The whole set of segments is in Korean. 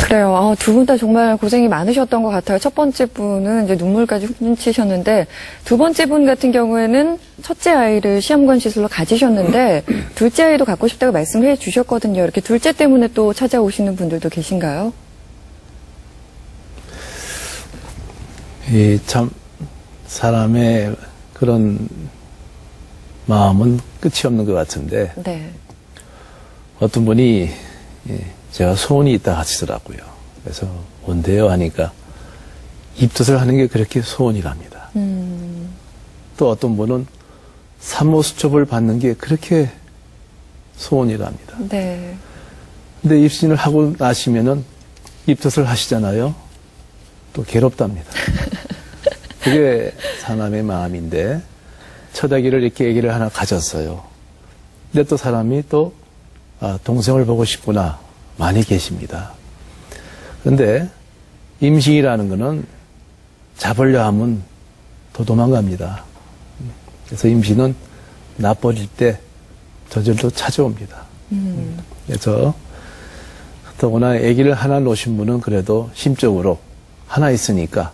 그래요. 두 분 다 정말 고생이 많으셨던 것 같아요. 첫 번째 분은 이제 눈물까지 훔치셨는데, 두 번째 분 같은 경우에는 첫째 아이를 시험관 시술로 가지셨는데, 둘째 아이도 갖고 싶다고 말씀을 해 주셨거든요. 이렇게 둘째 때문에 또 찾아오시는 분들도 계신가요? 참, 사람의 그런 마음은 끝이 없는 것 같은데, 네. 어떤 분이 제가 소원이 있다 하시더라고요. 그래서 뭔데요 하니까 입덧을 하는 게 그렇게 소원이랍니다. 또 어떤 분은 산모 수첩을 받는 게 그렇게 소원이랍니다. 네. 근데 입신을 하고 나시면은 입덧을 하시잖아요. 또 괴롭답니다. 그게 사람의 마음인데 첫 아기를 이렇게 아기를 하나 가졌어요. 근데 또 사람이 또 동생을 보고 싶구나 많이 계십니다. 그런데 임신이라는 거는 잡으려 하면 더 도망갑니다. 그래서 임신은 낯버릴 때 저절로 찾아옵니다. 그래서 더구나 아기를 하나 놓으신 분은 그래도 심적으로 하나 있으니까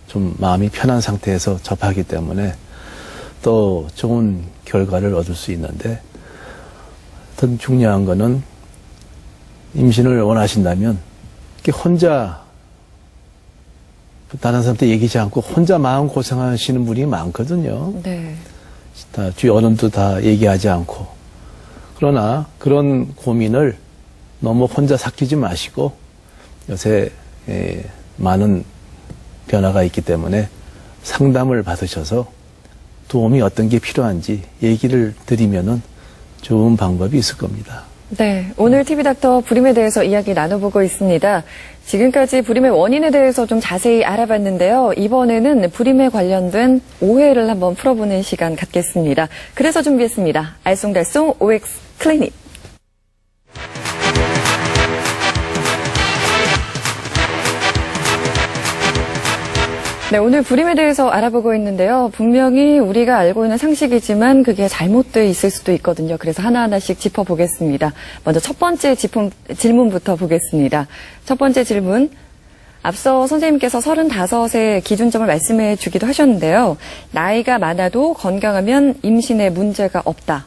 좀 마음이 편한 상태에서 접하기 때문에 또 좋은 결과를 얻을 수 있는데 더 중요한 거는 임신을 원하신다면 이렇게 혼자 다른 사람한테 얘기하지 않고 혼자 마음 고생하시는 분이 많거든요. 네. 다 주위 어른도 다 얘기하지 않고. 그러나 그런 고민을 너무 혼자 삭히지 마시고 요새 많은 변화가 있기 때문에 상담을 받으셔서 도움이 어떤 게 필요한지 얘기를 드리면은 좋은 방법이 있을 겁니다. 네, 오늘 TV닥터 불임에 대해서 이야기 나눠보고 있습니다. 지금까지 불임의 원인에 대해서 좀 자세히 알아봤는데요. 이번에는 불임에 관련된 오해를 한번 풀어보는 시간 갖겠습니다. 그래서 준비했습니다. 알쏭달쏭 OX 클리닉. 네, 오늘 불임에 대해서 알아보고 있는데요. 분명히 우리가 알고 있는 상식이지만 그게 잘못돼 있을 수도 있거든요. 그래서 하나하나씩 짚어보겠습니다. 먼저 첫 번째 질문부터 보겠습니다. 첫 번째 질문. 앞서 선생님께서 35의 기준점을 말씀해 주기도 하셨는데요. 나이가 많아도 건강하면 임신에 문제가 없다.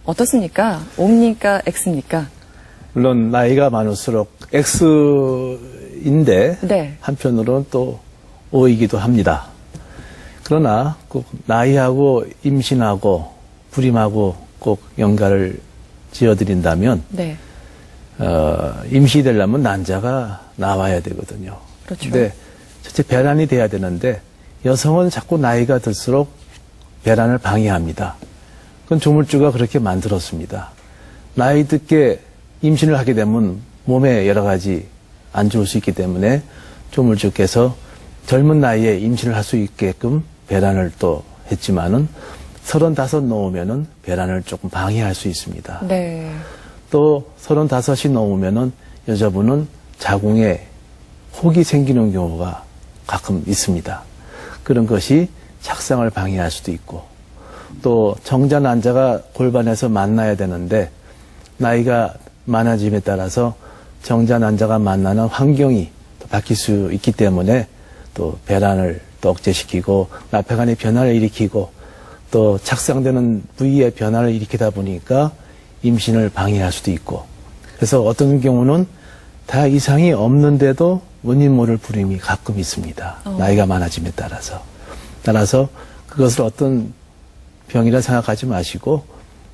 어떻습니까? O입니까? X입니까? 물론 나이가 많을수록 X인데 네. 한편으로는 또 O이기도 합니다. 그러나 꼭 나이하고 임신하고 불임하고 꼭 연관을 지어드린다면 네. 임신이 되려면 난자가 나와야 되거든요. 그렇죠. 근데 첫째 배란이 돼야 되는데 여성은 자꾸 나이가 들수록 배란을 방해합니다. 그건 조물주가 그렇게 만들었습니다. 나이 듣게 임신을 하게 되면 몸에 여러 가지 안 좋을 수 있기 때문에 조물주께서 젊은 나이에 임신을 할 수 있게끔 배란을 또 했지만은 35 넘으면은 배란을 조금 방해할 수 있습니다. 네. 또 35이 넘으면은 여자분은 자궁에 혹이 생기는 경우가 가끔 있습니다. 그런 것이 착상을 방해할 수도 있고 또 정자 난자가 골반에서 만나야 되는데 나이가 많아짐에 따라서 정자 난자가 만나는 환경이 또 바뀔 수 있기 때문에 또 배란을 또 억제시키고 나폐관의 변화를 일으키고 또 착상되는 부위의 변화를 일으키다 보니까 임신을 방해할 수도 있고 그래서 어떤 경우는 다 이상이 없는데도 원인 모를 불임이 가끔 있습니다. 나이가 많아짐에 따라서 그것을 어떤 병이라 생각하지 마시고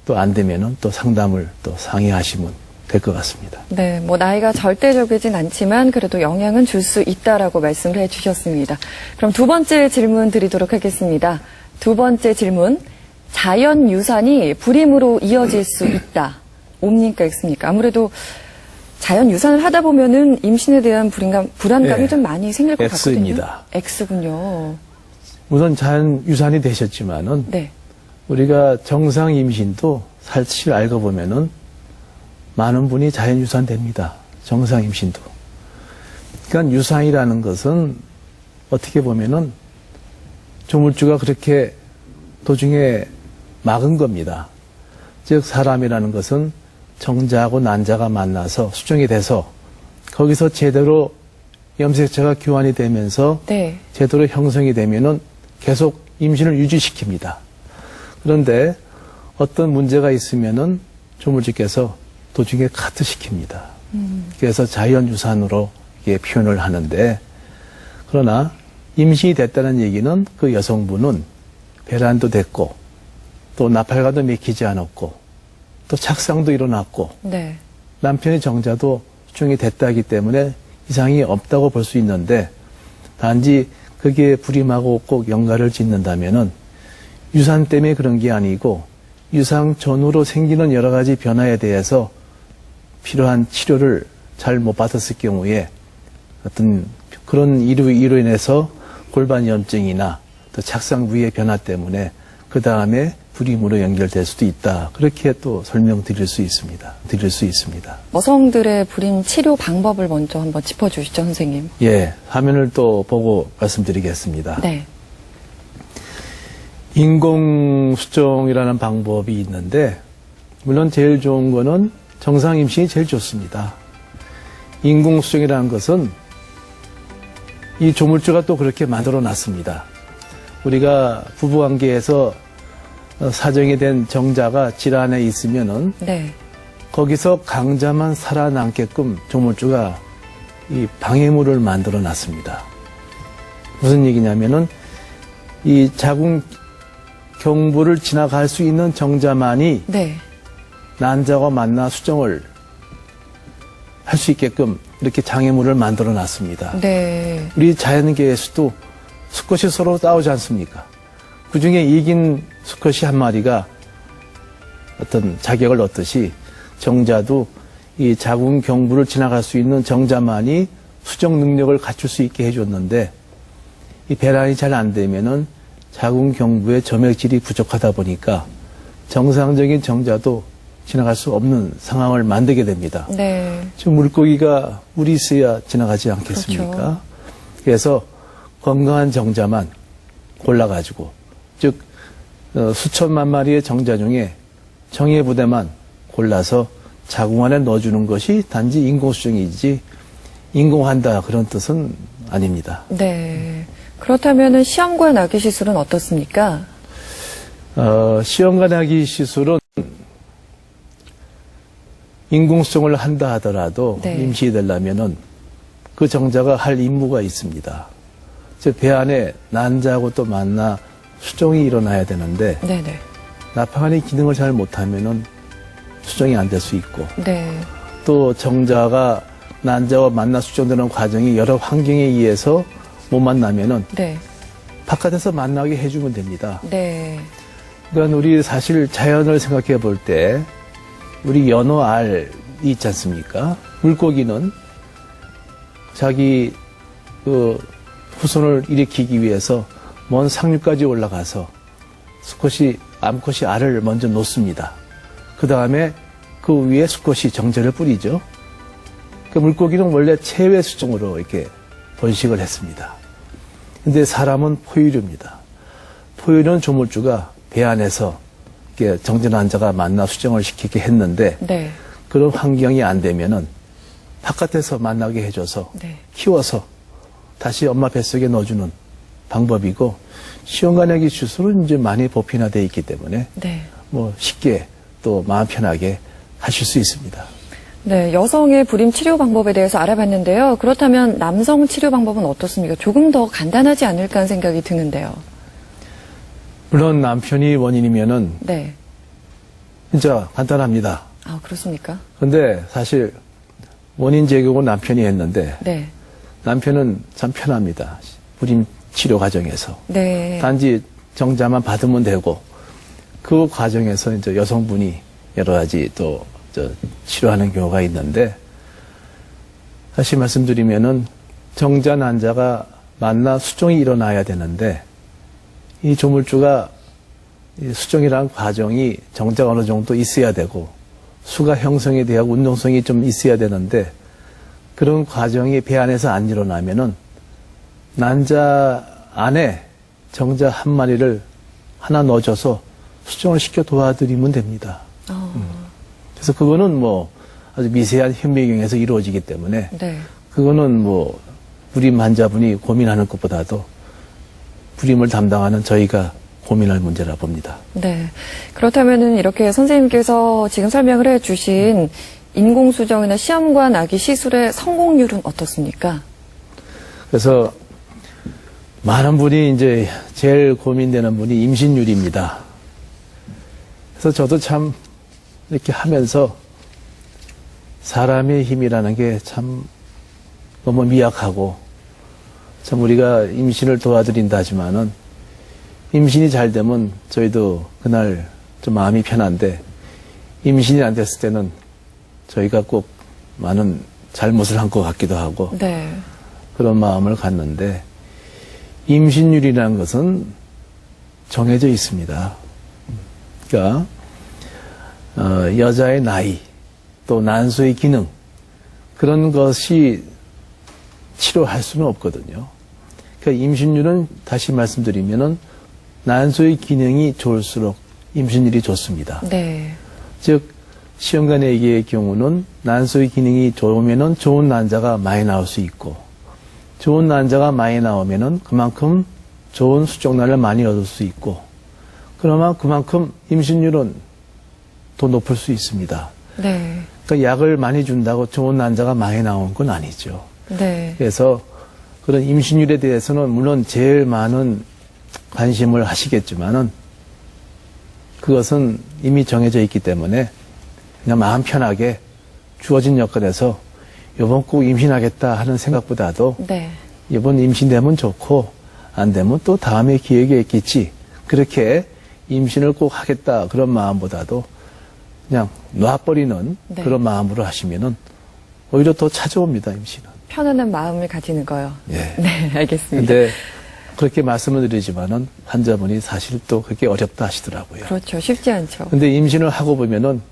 또 안 되면은 또 상담을 또 상의하시면 될 것 같습니다. 네, 뭐 나이가 절대적이진 않지만 그래도 영향은 줄 수 있다라고 말씀을 해주셨습니다. 그럼 두 번째 질문 드리도록 하겠습니다. 두 번째 질문, 자연 유산이 불임으로 이어질 수 있다. O입니까, X입니까? 아무래도 자연 유산을 하다 보면은 임신에 대한 불안감이 네, 좀 많이 생길 것 같거든요. X입니다. X군요. 우선 자연 유산이 되셨지만은 네. 우리가 정상 임신도 사실 알고 보면은 많은 분이 자연 유산 됩니다. 정상 임신도. 그러니까 유산이라는 것은 어떻게 보면은 조물주가 그렇게 도중에 막은 겁니다. 즉 사람이라는 것은 정자하고 난자가 만나서 수정이 돼서 거기서 제대로 염색체가 교환이 되면서 네. 제대로 형성이 되면은 계속 임신을 유지시킵니다. 그런데 어떤 문제가 있으면은 조물주께서 도중에 카트시킵니다. 그래서 자연유산으로 이게 표현을 하는데, 그러나 임신이 됐다는 얘기는 그 여성분은 배란도 됐고 또 나팔관도 맥히지 않았고 또 착상도 일어났고 네. 남편의 정자도 수정이 됐다기 때문에 이상이 없다고 볼 수 있는데, 단지 그게 불임하고 꼭 연관을 짓는다면은 유산 때문에 그런 게 아니고 유상 전후로 생기는 여러 가지 변화에 대해서 필요한 치료를 잘 못 받았을 경우에 어떤 그런 이로 인해서 골반염증이나 또 착상 부위의 변화 때문에 그 다음에 불임으로 연결될 수도 있다. 그렇게 또 설명드릴 수 있습니다. 여성들의 불임 치료 방법을 먼저 한번 짚어주시죠, 선생님. 예, 화면을 또 보고 말씀드리겠습니다. 네. 인공수정이라는 방법이 있는데, 물론 제일 좋은 거는 정상 임신이 제일 좋습니다. 인공수정이라는 것은 이 조물주가 또 그렇게 만들어 놨습니다. 우리가 부부관계에서 사정이 된 정자가 질환에 있으면은 네. 거기서 강자만 살아남게끔 조물주가 이 방해물을 만들어 놨습니다. 무슨 얘기냐면은 이 자궁 경부를 지나갈 수 있는 정자만이 네. 난자와 만나 수정을 할 수 있게끔 이렇게 장애물을 만들어 놨습니다. 네. 우리 자연계에서도 수컷이 서로 싸우지 않습니까? 그 중에 이긴 수컷이 한 마리가 어떤 자격을 얻듯이 정자도 이 자궁 경부를 지나갈 수 있는 정자만이 수정 능력을 갖출 수 있게 해줬는데, 이 배란이 잘 안 되면은 자궁 경부의 점액질이 부족하다 보니까 정상적인 정자도 지나갈 수 없는 상황을 만들게 됩니다. 네. 지금 물고기가 물이 있어야 지나가지 않겠습니까? 그렇죠. 그래서 건강한 정자만 골라가지고, 즉 수천만 마리의 정자 중에 정예 부대만 골라서 자궁 안에 넣어주는 것이 단지 인공수정이지 인공한다 그런 뜻은 아닙니다. 네. 그렇다면 시험관 아기 시술은 어떻습니까? 시험관 아기 시술은 인공수정을 한다 하더라도 네. 임신이 되려면은 그 정자가 할 임무가 있습니다. 즉 배 안에 난자하고 또 만나 수정이 일어나야 되는데, 네네. 나파관의 기능을 잘 못하면은 수정이 안 될 수 있고, 네. 또 정자가 난자와 만나 수정되는 과정이 여러 환경에 의해서 못 만나면은 네. 바깥에서 만나게 해주면 됩니다. 네. 그러니까 우리 사실 자연을 생각해 볼 때 우리 연어 알이 있지 않습니까? 물고기는 자기 그 후손을 일으키기 위해서 먼 상류까지 올라가서 수컷이 암컷이 알을 먼저 놓습니다. 그 다음에 그 위에 수컷이 정제를 뿌리죠. 그 물고기는 원래 체외 수정으로 이렇게 번식을 했습니다. 근데 사람은 포유류입니다. 포유류는 조물주가 배 안에서 이렇게 정전 환자가 만나 수정을 시키게 했는데, 네. 그런 환경이 안 되면은 바깥에서 만나게 해줘서 네. 키워서 다시 엄마 뱃속에 넣어주는 방법이고, 시험관하기 수술은 이제 많이 보편화되어 있기 때문에 네. 뭐 쉽게 또 마음 편하게 하실 수 있습니다. 네, 여성의 불임 치료 방법에 대해서 알아봤는데요. 그렇다면 남성 치료 방법은 어떻습니까? 조금 더 간단하지 않을까 하는 생각이 드는데요. 물론 남편이 원인이면은 네. 진짜 간단합니다. 아, 그렇습니까? 근데 사실 원인 제공은 남편이 했는데 네. 남편은 참 편합니다. 불임 치료 과정에서. 네. 단지 정자만 받으면 되고, 그 과정에서 이제 여성분이 여러 가지 또 치료하는 경우가 있는데, 다시 말씀드리면은 정자 난자가 만나 수정이 일어나야 되는데, 이 조물주가 이 수정이라는 과정이 정자가 어느 정도 있어야 되고 수가 형성에 대한 운동성이 좀 있어야 되는데, 그런 과정이 배 안에서 안 일어나면은 난자 안에 정자 한 마리를 하나 넣어줘서 수정을 시켜 도와드리면 됩니다. 그래서 그거는 뭐 아주 미세한 현미경에서 이루어지기 때문에 네. 그거는 뭐 불임 환자분이 고민하는 것보다도 불임을 담당하는 저희가 고민할 문제라 봅니다. 네. 그렇다면은 이렇게 선생님께서 지금 설명을 해주신 인공수정이나 시험관 아기 시술의 성공률은 어떻습니까? 그래서 많은 분이 이제 제일 고민되는 분이 임신율입니다. 그래서 저도 참 이렇게 하면서 사람의 힘이라는 게 참 너무 미약하고 참 우리가 임신을 도와드린다 하지만은 임신이 잘 되면 저희도 그날 좀 마음이 편한데 임신이 안 됐을 때는 저희가 꼭 많은 잘못을 한 것 같기도 하고 네. 그런 마음을 갖는데 임신율이라는 것은 정해져 있습니다. 그러니까 여자의 나이 또 난소의 기능 그런 것이 치료할 수는 없거든요. 그러니까 임신율은 다시 말씀드리면은 난소의 기능이 좋을수록 임신율이 좋습니다. 네. 즉 시험관 아기의 경우는 난소의 기능이 좋으면은 좋은 난자가 많이 나올 수 있고 좋은 난자가 많이 나오면은 그만큼 좋은 수족란을 많이 얻을 수 있고 그러면 그만큼 임신율은 더 높을 수 있습니다. 네. 그러니까 약을 많이 준다고 좋은 난자가 많이 나오는 건 아니죠. 네. 그래서 그런 임신율에 대해서는 물론 제일 많은 관심을 하시겠지만은 그것은 이미 정해져 있기 때문에 그냥 마음 편하게 주어진 여건에서 이번 꼭 임신하겠다 하는 생각보다도 네. 이번 임신되면 좋고 안 되면 또 다음에 기회가 있겠지 그렇게 임신을 꼭 하겠다 그런 마음보다도 그냥 놔버리는 네. 그런 마음으로 하시면은 오히려 더 찾아옵니다 임신은. 편안한 마음을 가지는 거요. 예. 네, 알겠습니다. 근데 그렇게 말씀을 드리지만은 환자분이 사실 또 그렇게 어렵다 하시더라고요. 그렇죠. 쉽지 않죠. 근데 임신을 하고 보면은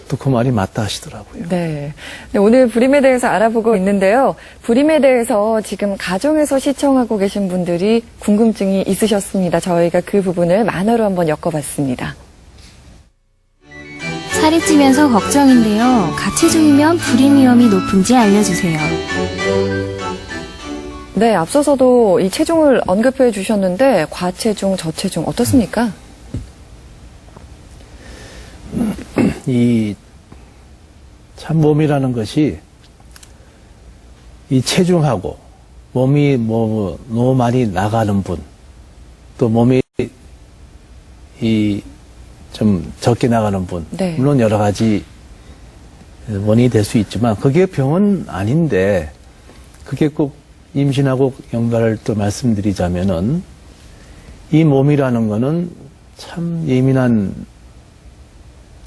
또 그 말이 맞다 하시더라고요. 네. 네, 오늘 불임에 대해서 알아보고 있는데요. 불임에 대해서 지금 가정에서 시청하고 계신 분들이 궁금증이 있으셨습니다. 저희가 그 부분을 만화로 한번 엮어봤습니다. 살이 찌면서 걱정인데요. 가체중이면 불임 위험이 높은지 알려주세요. 네, 앞서서도 이 체중을 언급해 주셨는데 과체중, 저체중 어떻습니까? 이 참 몸이라는 것이 이 체중하고 몸이 뭐 너무 많이 나가는 분, 또 몸이 이 좀 적게 나가는 분, 네. 물론 여러 가지 원인이 될 수 있지만 그게 병은 아닌데 그게 꼭 임신하고 연관을 또 말씀드리자면은 이 몸이라는 거는 참 예민한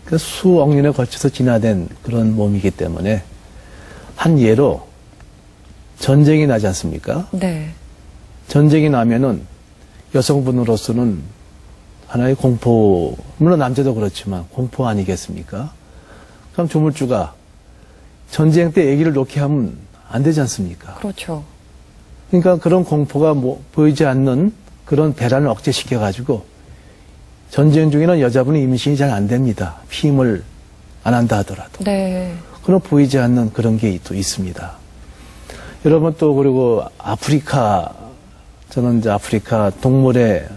그 수억 년에 걸쳐서 진화된 그런 몸이기 때문에 한 예로 전쟁이 나지 않습니까? 네. 전쟁이 나면은 여성분으로서는 하나의 공포, 물론 남자도 그렇지만 공포 아니겠습니까? 그럼 조물주가 전쟁 때 아기를 놓게 하면 안 되지 않습니까? 그렇죠. 그러니까 그런 공포가 보이지 않는 그런 배란을 억제시켜가지고 전쟁 중에는 여자분이 임신이 잘 안 됩니다. 피임을 안 한다 하더라도. 네. 그런 보이지 않는 그런 게 또 있습니다. 여러분 또 그리고 아프리카, 저는 이제 아프리카 동물의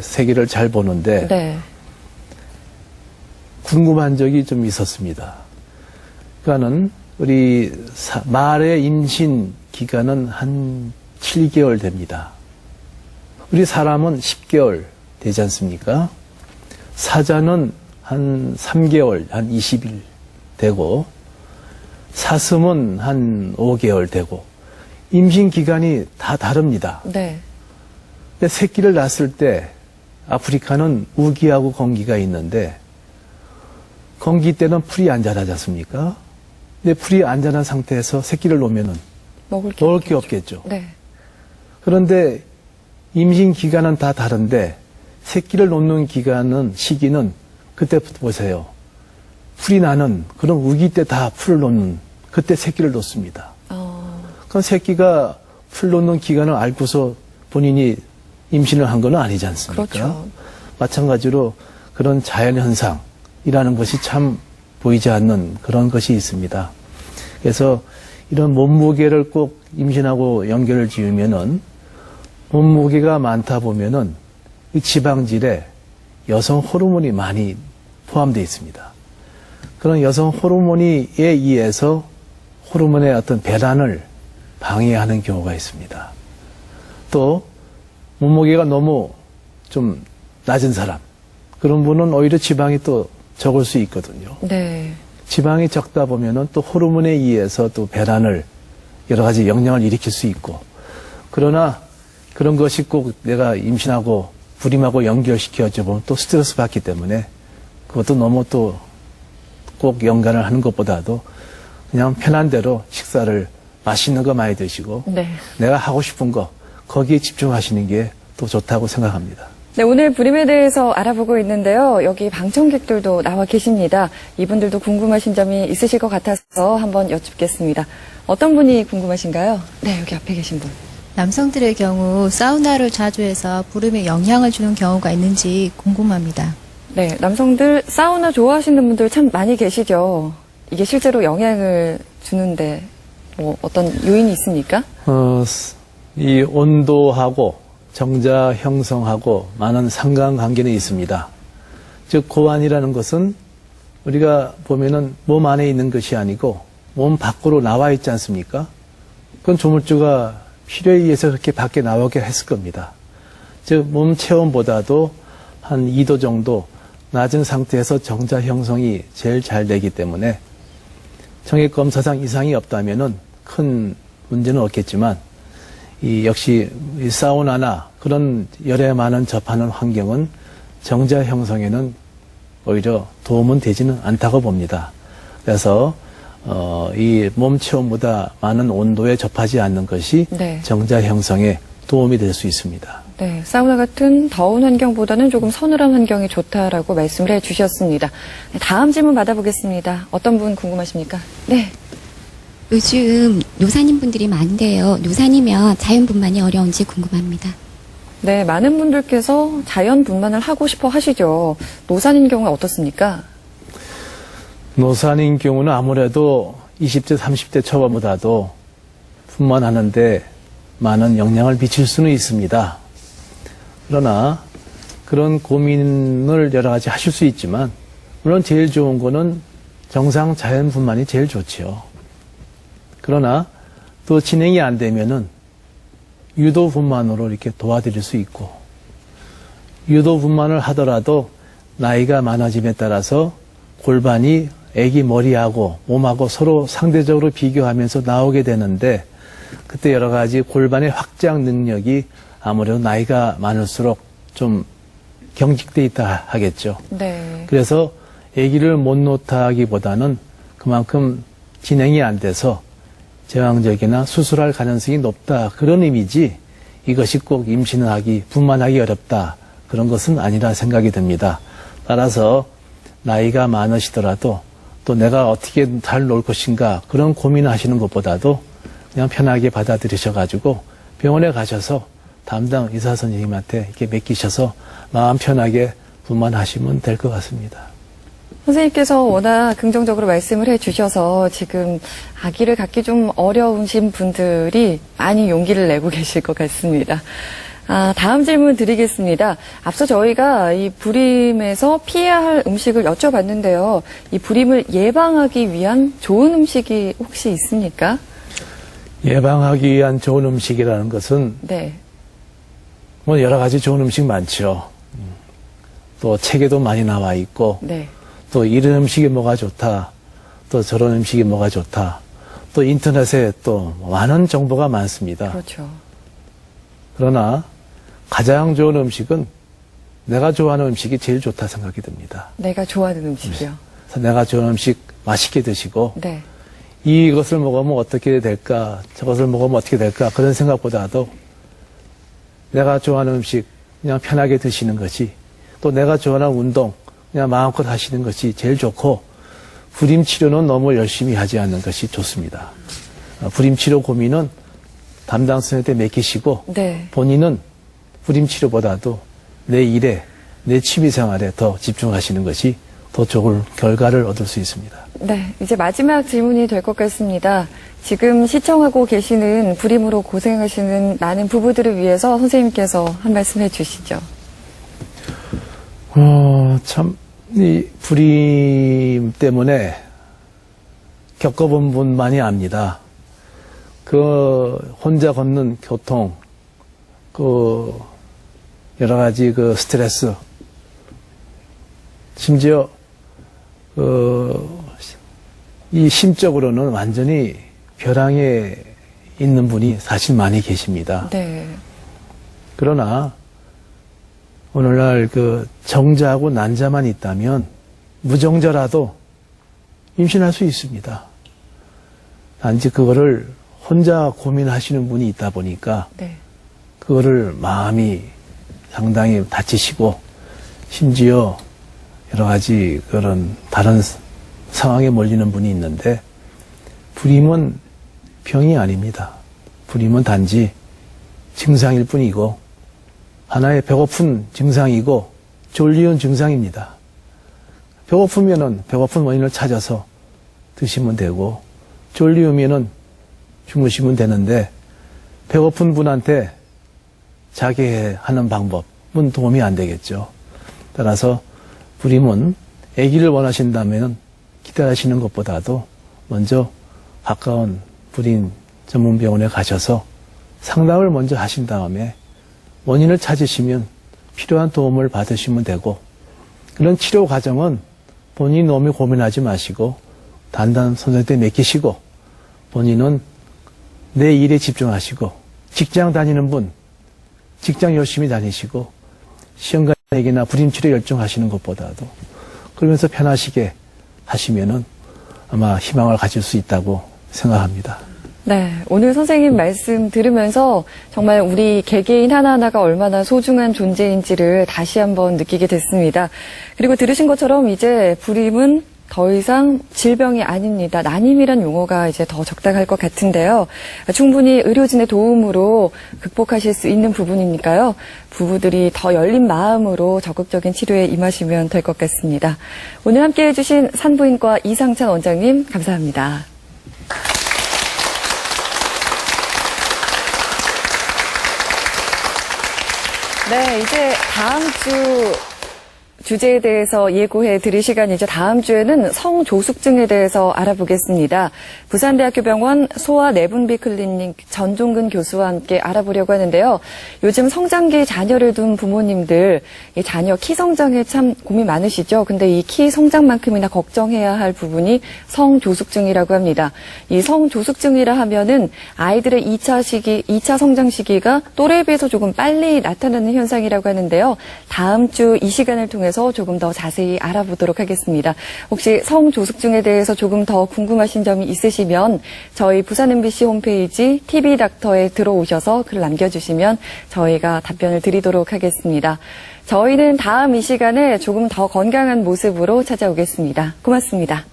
세계를 잘 보는데 네. 궁금한 적이 좀 있었습니다. 그러니까는 우리 말의 임신 기간은 한 7개월 됩니다. 우리 사람은 10개월 되지 않습니까? 사자는 한 3개월, 한 20일 되고 사슴은 한 5개월 되고 임신 기간이 다 다릅니다. 네. 근데 새끼를 낳았을 때 아프리카는 우기하고 건기가 있는데 건기 때는 풀이 안 자라지 않습니까? 근데 풀이 안 자란 상태에서 새끼를 놓으면은 먹을 게 없겠죠. 네. 그런데 임신 기간은 다 다른데 새끼를 놓는 시기는 그때부터 보세요. 풀이 나는 그런 우기 때 다 풀을 놓는 그때 새끼를 놓습니다. 그럼 새끼가 풀 놓는 기간을 알고서 본인이 임신을 한 건 아니지 않습니까? 그렇죠. 마찬가지로 그런 자연현상이라는 것이 참 보이지 않는 그런 것이 있습니다. 그래서 이런 몸무게를 꼭 임신하고 연결을 지으면은 몸무게가 많다 보면은 이 지방질에 여성 호르몬이 많이 포함되어 있습니다. 그런 여성 호르몬에 의해서 호르몬의 어떤 배란을 방해하는 경우가 있습니다. 또 몸무게가 너무 좀 낮은 사람, 그런 분은 오히려 지방이 또 적을 수 있거든요. 네. 지방이 적다 보면은 또 호르몬에 의해서 또 배란을 여러 가지 영향을 일으킬 수 있고, 그러나 그런 것이 꼭 내가 임신하고 불임하고 연결시켜져 보면 또 스트레스 받기 때문에 그것도 너무 또 꼭 연관을 하는 것보다도 그냥 편한 대로 식사를 맛있는 거 많이 드시고 네. 내가 하고 싶은 거 거기에 집중하시는 게 또 좋다고 생각합니다. 네, 오늘 불임에 대해서 알아보고 있는데요. 여기 방청객들도 나와 계십니다. 이분들도 궁금하신 점이 있으실 것 같아서 한번 여쭙겠습니다. 어떤 분이 궁금하신가요? 네, 여기 앞에 계신 분. 남성들의 경우 사우나를 자주 해서 불임에 영향을 주는 경우가 있는지 궁금합니다. 네, 남성들 사우나 좋아하시는 분들 참 많이 계시죠. 이게 실제로 영향을 주는데 뭐 어떤 요인이 있습니까? 이 온도하고 정자 형성하고 많은 상관관계는 있습니다. 즉 고환이라는 것은 우리가 보면은 몸 안에 있는 것이 아니고 몸 밖으로 나와 있지 않습니까? 그건 조물주가 필요에 의해서 그렇게 밖에 나오게 했을 겁니다. 즉 몸 체온보다도 한 2도 정도 낮은 상태에서 정자 형성이 제일 잘 되기 때문에 정액 검사상 이상이 없다면은 큰 문제는 없겠지만 이 역시 이 사우나나 그런 열에 많은 접하는 환경은 정자 형성에는 오히려 도움은 되지는 않다고 봅니다. 그래서 이 몸 체온보다 많은 온도에 접하지 않는 것이 네. 정자 형성에 도움이 될 수 있습니다. 네, 사우나 같은 더운 환경보다는 조금 서늘한 환경이 좋다라고 말씀을 해주셨습니다. 네, 다음 질문 받아보겠습니다. 어떤 분 궁금하십니까? 네. 요즘 노산인 분들이 많은데요. 노산이면 자연분만이 어려운지 궁금합니다. 네, 많은 분들께서 자연 분만을 하고 싶어 하시죠. 노산인 경우는 어떻습니까? 노산인 경우는 아무래도 20대, 30대 초반보다도 분만하는데 많은 영향을 미칠 수는 있습니다. 그러나 그런 고민을 여러 가지 하실 수 있지만 물론 제일 좋은 거는 정상 자연 분만이 제일 좋지요. 그러나 또 진행이 안 되면은 유도 분만으로 이렇게 도와드릴 수 있고, 유도 분만을 하더라도 나이가 많아짐에 따라서 골반이 아기 머리하고 몸하고 서로 상대적으로 비교하면서 나오게 되는데, 그때 여러 가지 골반의 확장 능력이 아무래도 나이가 많을수록 좀 경직돼 있다 하겠죠. 네. 그래서 아기를 못 놓다 하기보다는 그만큼 진행이 안 돼서 제왕적이나 수술할 가능성이 높다, 그런 의미지 이것이 꼭 임신을 하기, 분만하기 어렵다, 그런 것은 아니라 생각이 듭니다. 따라서 나이가 많으시더라도 또 내가 어떻게 잘 놀 것인가 그런 고민을 하시는 것보다도 그냥 편하게 받아들이셔가지고 병원에 가셔서 담당 의사 선생님한테 이렇게 맡기셔서 마음 편하게 분만하시면 될 것 같습니다. 선생님께서 워낙 긍정적으로 말씀을 해주셔서 지금 아기를 갖기 좀 어려우신 분들이 많이 용기를 내고 계실 것 같습니다. 다음 질문 드리겠습니다. 앞서 저희가 이 불임에서 피해야 할 음식을 여쭤봤는데요. 이 불임을 예방하기 위한 좋은 음식이 혹시 있습니까? 예방하기 위한 좋은 음식이라는 것은 네. 뭐 여러 가지 좋은 음식 많죠. 또 책에도 많이 나와 있고, 네. 또 이런 음식이 뭐가 좋다, 또 저런 음식이 뭐가 좋다, 또 인터넷에 또 많은 정보가 많습니다. 그렇죠. 그러나 가장 좋은 음식은 내가 좋아하는 음식이 제일 좋다 생각이 듭니다. 내가 좋아하는 음식이요. 그래서 내가 좋아하는 음식 맛있게 드시고, 네. 이것을 먹으면 어떻게 될까, 저것을 먹으면 어떻게 될까, 그런 생각보다도 내가 좋아하는 음식 그냥 편하게 드시는 것이, 또 내가 좋아하는 운동 그냥 마음껏 하시는 것이 제일 좋고, 불임 치료는 너무 열심히 하지 않는 것이 좋습니다. 불임 치료 고민은 담당 선생님한테 맡기시고, 네. 본인은 불임 치료보다도 내 일에, 내 취미 생활에 더 집중하시는 것이 더 좋은 결과를 얻을 수 있습니다. 네, 이제 마지막 질문이 될 것 같습니다. 지금 시청하고 계시는 불임으로 고생하시는 많은 부부들을 위해서 선생님께서 한 말씀 해주시죠. 참, 이 불임 때문에 겪어본 분만이 압니다. 혼자 걷는 교통, 여러 가지 스트레스, 심지어, 이 심적으로는 완전히 벼랑에 있는 분이 사실 많이 계십니다. 네. 그러나, 오늘날 정자하고 난자만 있다면 무정자라도 임신할 수 있습니다. 단지 그거를 혼자 고민하시는 분이 있다 보니까 네. 그거를 마음이 상당히 다치시고 심지어 여러 가지 그런 다른 상황에 몰리는 분이 있는데 불임은 병이 아닙니다. 불임은 단지 증상일 뿐이고 하나의 배고픈 증상이고 졸리운 증상입니다. 배고프면은 배고픈 원인을 찾아서 드시면 되고 졸리우면은 주무시면 되는데 배고픈 분한테 자게 하는 방법은 도움이 안 되겠죠. 따라서 불임은 아기를 원하신다면 기다리시는 것보다도 먼저 가까운 불임 전문병원에 가셔서 상담을 먼저 하신 다음에 원인을 찾으시면 필요한 도움을 받으시면 되고 그런 치료 과정은 본인이 너무 고민하지 마시고 단단 선생님께 맡기시고 본인은 내 일에 집중하시고 직장 다니는 분 직장 열심히 다니시고 시험관에게나 불임치료 열중하시는 것보다도 그러면서 편하시게 하시면은 아마 희망을 가질 수 있다고 생각합니다. 네, 오늘 선생님 말씀 들으면서 정말 우리 개개인 하나하나가 얼마나 소중한 존재인지를 다시 한번 느끼게 됐습니다. 그리고 들으신 것처럼 이제 불임은 더 이상 질병이 아닙니다. 난임이란 용어가 이제 더 적당할 것 같은데요. 충분히 의료진의 도움으로 극복하실 수 있는 부분이니까요. 부부들이 더 열린 마음으로 적극적인 치료에 임하시면 될 것 같습니다. 오늘 함께해 주신 산부인과 이상찬 원장님 감사합니다. 네, 이제 다음 주 주제에 대해서 예고해 드릴 시간이죠. 다음 주에는 성조숙증에 대해서 알아보겠습니다. 부산대학교 병원 소아내분비 클리닉 전종근 교수와 함께 알아보려고 하는데요. 요즘 성장기 자녀를 둔 부모님들 이 자녀 키 성장에 참 고민 많으시죠. 근데 이 키 성장만큼이나 걱정해야 할 부분이 성조숙증이라고 합니다. 이 성조숙증이라 하면은 아이들의 2차 성장 시기가 또래에 비해서 조금 빨리 나타나는 현상이라고 하는데요. 다음 주 이 시간을 통해서 조금 더 자세히 알아보도록 하겠습니다. 혹시 성조숙증에 대해서 조금 더 궁금하신 점이 있으시면 저희 부산 MBC 홈페이지 TV닥터에 들어오셔서 글 남겨주시면 저희가 답변을 드리도록 하겠습니다. 저희는 다음 이 시간에 조금 더 건강한 모습으로 찾아오겠습니다. 고맙습니다.